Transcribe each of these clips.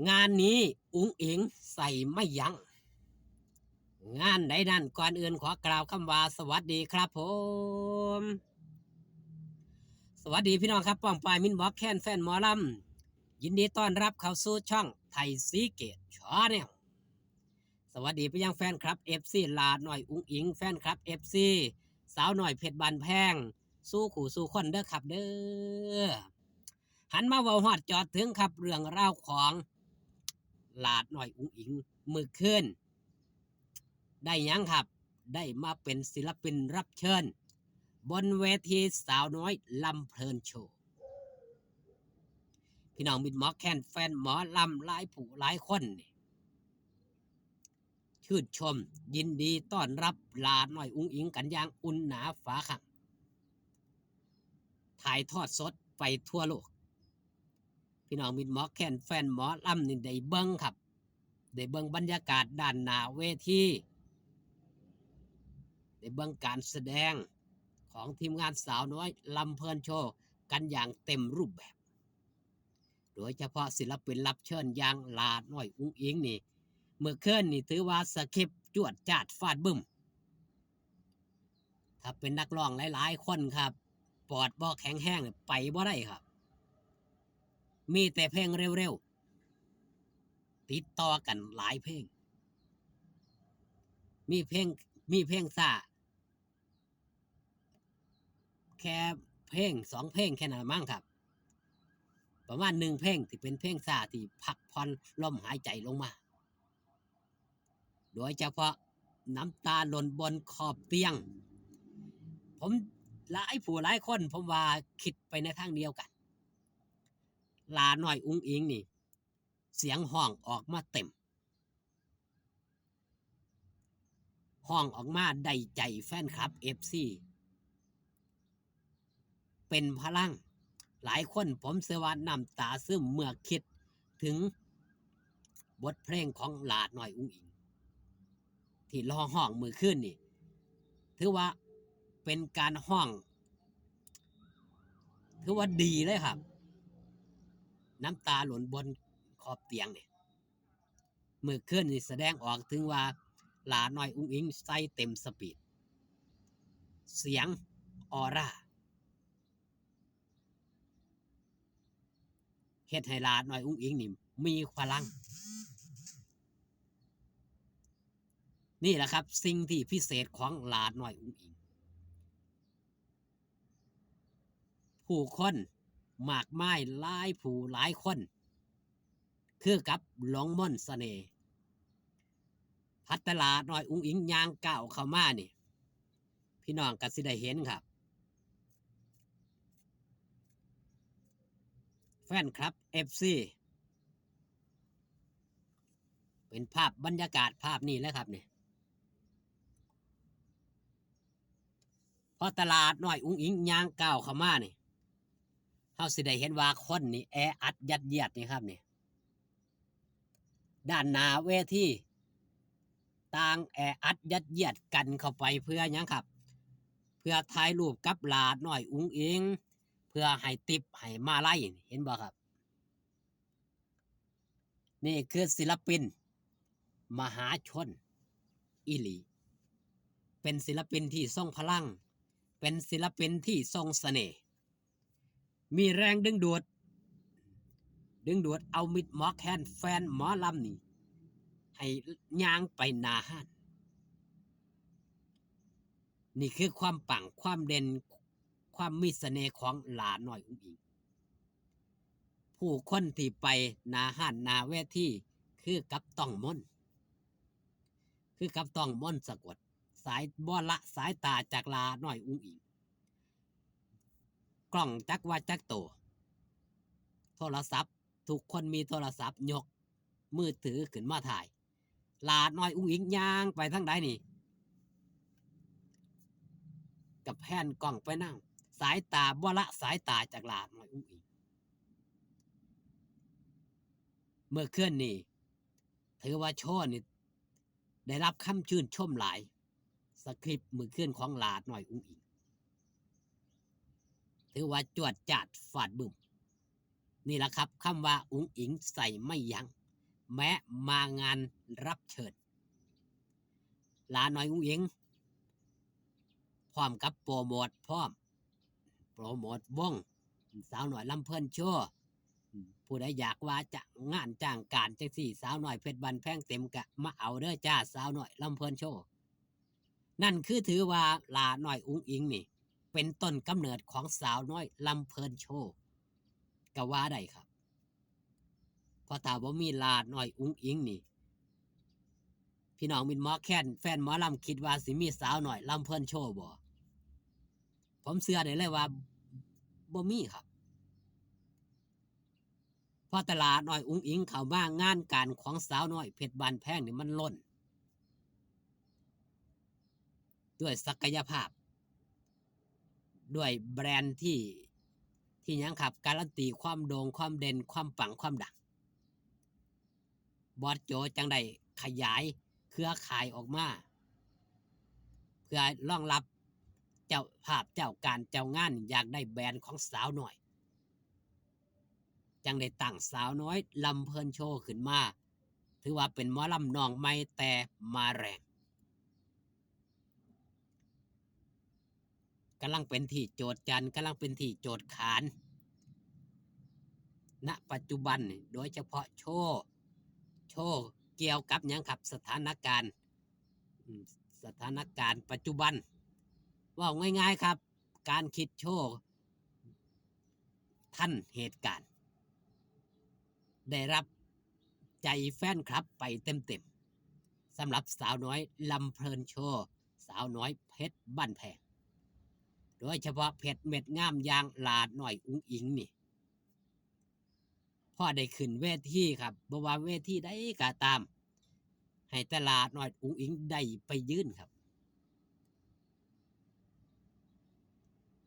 งานนี้อุ๋งอิงใส่ไม่ยัง้งงานใดนั่นก่อนอื่นขอกล่าวคำว่าสวัสดีครับผมสวัสดีพี่น้องครับป้องปายมินบอกแค้นแฟนหมอลำยินดีต้อนรับเข้าสู่ช่องไทยซีเกตชาแนลสวัสดีไปยังแฟนครับเอฟซีลาดหน่อยอุ๋งอิงแฟนครับเอฟซีสาวหน่อยเพชรบานแพงสู้ขู่สู้คนเด้อครับเด้อหันมาเว้าฮอดจอดถึงครับเรื่องราวของลาดหน่อยอุ๋งอิงมือขึ้นได้ยังครับได้มาเป็นศิลปินรับเชิญบนเวทีสาวน้อยลำเพลินโชว์พี่น้องมิดหมอแคนแฟนหมอลำหลายผู้หลายคนนี่ชื่นชมยินดีต้อนรับลาหน่อยอุ้งอิงกันอย่างอุ่นหนาฝาขังถ่ายทอดสดไปทั่วโลกพี่น้องมิดหมอแคนแฟนหมอลำนี่ได้เบิ้งครับได้เบิ้งบรรยากาศด้านหน้าเวทีได้เบิ้งการแสดงของทีมงานสาวน้อยลำเพลินโชว์กันอย่างเต็มรูปแบบโดยเฉพาะศิลปินรับเชิญอย่างลาน้อยอุ้งอิงนี่เมื่อคืนนี่ถือว่าสคริปต์จวดจาดฟาดบึ้มถ้าเป็นนักร้องหลายๆคนครับปอดบ่แข็งแห้งไปบ่ได้ครับมีแต่เพลงเร็วๆติดต่อกันหลายเพลงมีเพลงซ่าแค่เพลง2 เพลงแค่นั้นมั้งครับประมาณ1 เพลงที่เป็นเพลงซ่าที่พักผ่อนลมหายใจลงมาโดยเฉพาะน้ำตาหล่นบนขอบเตียงผมหลายผู้หลายคนผมว่าคิดไปในทางเดียวกันลาหน่อยอุ้งอิงนี่เสียงห้องออกมาเต็มห้องออกมาได้ใจแฟนคลับเอฟซีเป็นพลังหลายคนผมเชื่อว่าน้ำตาซึมเมื่อคิดถึงบทเพลงของลาหน่อยอุ้งอิงที่ร้องห้องมือขึ้นนี่ถือว่าเป็นการห้องถือว่าดีเลยครับน้ำตาหล่นบนขอบเตียงเนี่ยมือขึ้นนี่แสดงออกถึงว่าลาหน่อยอุ้งอิงใส่เต็มสปีดเสียงออร่าเฮ็ดให้ลาหน่อยอุ้งอิงนี่มีพลังนี่แหละครับสิ่งที่พิเศษของลาหน่อยอุ้งอิงผู้คนมากมายหลายผู้หลายคนคือกับหลงม่อนเสน่ห์พัฒลาหน่อยอุ้งอิงยางก้าวเข้ามานี่พี่น้องก็สิได้เห็นครับแฟนคลับเอฟซีเป็นภาพบรรยากาศภาพนี้แล้วครับเนี่ยพอตลาดน้อยอุ้งอิงยางก้าวเข้ามานี่เฮาสิได้เห็นว่าคนนี่แออัดยัดเยียดนี่ครับนี่ด้านหน้าเวทีต่างแออัดยัดเยียดกันเข้าไปเพื่อหยังครับเพื่อถ่ายรูปกับลาดน้อยอุ้งอิงเพื่อให้ติปให้มาไล่เห็นบ่ครับนี่คือศิลปินมหาชนอีหลีเป็นศิลปินที่ทรงพลังเป็นศิลปินที่ทรงเสน่ห์มีแรงดึงดูดเอามิดหมอแคนแฟนหมอลำนี่ให้ย่างไปหน้าห้านนี่คือความปังความเด่นความมีเสน่ห์ของหลาน้อยอุ้งอิงผู้คนที่ไปหน้าห้านหน้าเวทีคือกับต้องมนสะกดสายบ่ละสายตาจากลาน้อยอุ้งอิงกล้องจักว่าจักโตโทรศัพท์ทุกคนมีโทรศัพท์ยกมือถือขึ้นมาถ่ายลาน้อยอุ้งอิงย่างไปทั้งใดนี่กับแผ่นกล้องไปนั่งสายตาบ่ละสายตาจากลาน้อยอุ้งอิงเมื่อคืนนี่ถือว่าโชว์นี่ได้รับคำชื่นชมหลายสคริปต์มือคืนของลาน้อยอุ้งอิงถือว่าจวดจาดฟาดบึ้มนี่แหละครับคำว่าอุ้งอิงใส่ไม่ยัง้ง แม้มางานรับเชิญลาน้อยอุ้งอิงพร้อมกับโปรโมทพร้อมโปรโมทวงสาวหน่อยลำเพิ่นโชว์ผู้ใดอยากว่าจะงานจ้างการจังสี่สาวหน่อยเพชรบันแพงเต็มกะมาเอาเด้อจ้าสาวหน่อยลำเพิ่นโชว์นั่นคือถือว่าลาน้อยอุ้งอิงนี่เป็นต้นกำเนิดของสาวน้อยลำเพิ่นโชว์ก็ว่าได้ครับเพราะถ้าบ่มีลาน้อยอุ้งอิงนี่พี่น้องมินหมอแค้นแฟนหมอลำคิดว่าสิมีสาวหน่อยลำเพิ่นโชว์บ่ผมเชื่อได้เลยว่าบ่มีครับเพราะตลาดน้อยอุ้งอิงเข้ามางานการของสาวน้อยเพชรบานแพงนี่มันล้นด้วยศักยภาพด้วยแบรนด์ที่ยังครับการันตีความโด่งความเด่นความปังความดังบอสโจจังได้ขยายเครือข่ายออกมาเพื่อรองรับเจ้าภาพเจ้าการเจ้างานอยากได้แบรนด์ของสาวน้อยจังได้ตั้งสาวน้อยลำเพลินโชว์ขึ้นมาถือว่าเป็นหมอลำน้องใหม่แต่มาแรงกำลังเป็นที่โจทย์จันกำลังเป็นที่โจทย์ขานณปัจจุบันโดยเฉพาะโชว์เกี่ยวกับยังขับสถานการณ์ปัจจุบันว่าง่ายๆครับการคิดโชว์ท่านเหตุการณ์ได้รับใจแฟนคลับไปเต็มๆสำหรับสาวน้อยลำเพลินโชว์สาวน้อยเพชรบ้านแพงโดยเฉพาะเพชรเม็ดงามยางลาดหน่อยอุ้งอิงนี่พอได้ขึ้นเวทีครับบ่ว่าเวทีใดก็ตามให้ตลาดหน่อยอุ้งอิงได้ไปยืนครับ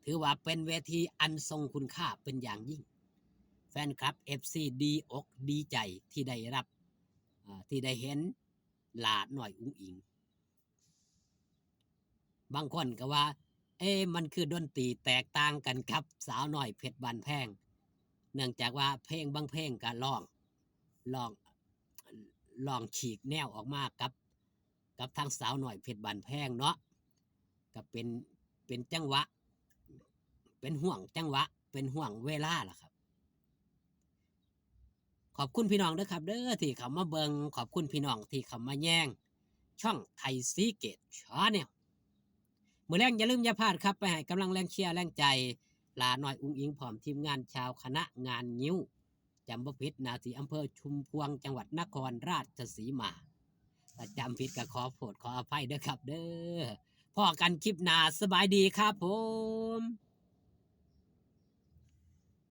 ถือว่าเป็นเวทีอันทรงคุณค่าเป็นอย่างยิ่งแฟนคลับ FC ดีอกดีใจที่ได้รับที่ได้เห็นลาดหน่อยอุ้งอิงบางคนก็ว่ามันคือดนตรีแตกต่างกันครับสาวหน่อยเพชรบานแพงเนื่องจากว่าเพลงบางเพลงก็ร้องฉีกแนวออกมากับทางสาวหน่อยเพชรบานแพงเนาะก็เป็นจังหวะเป็นห่วงจังหวะเป็นห่วงเวลาล่ะครับขอบคุณพี่น้องด้วยครับเด้อที่เขามาเบิงขอบคุณพี่น้องที่เขามาแย่งช่องไทยซีเกตชาแนลเมื่อแรงอย่าลืมอย่าพลาดครับไปให้กำลังแรงเชียร์แรงใจลาหน่อยอุ้งอิงพร้อมทีมงานชาวคณะงานงิ้วจำบ่ผิดนาทีอำเภอชุมพวงจังหวัดนครราชสีมาถ้าจำผิดก็ขอโทษขออภัยด้วยครับเด้อพอกันคลิปหน้าสบายดีครับผม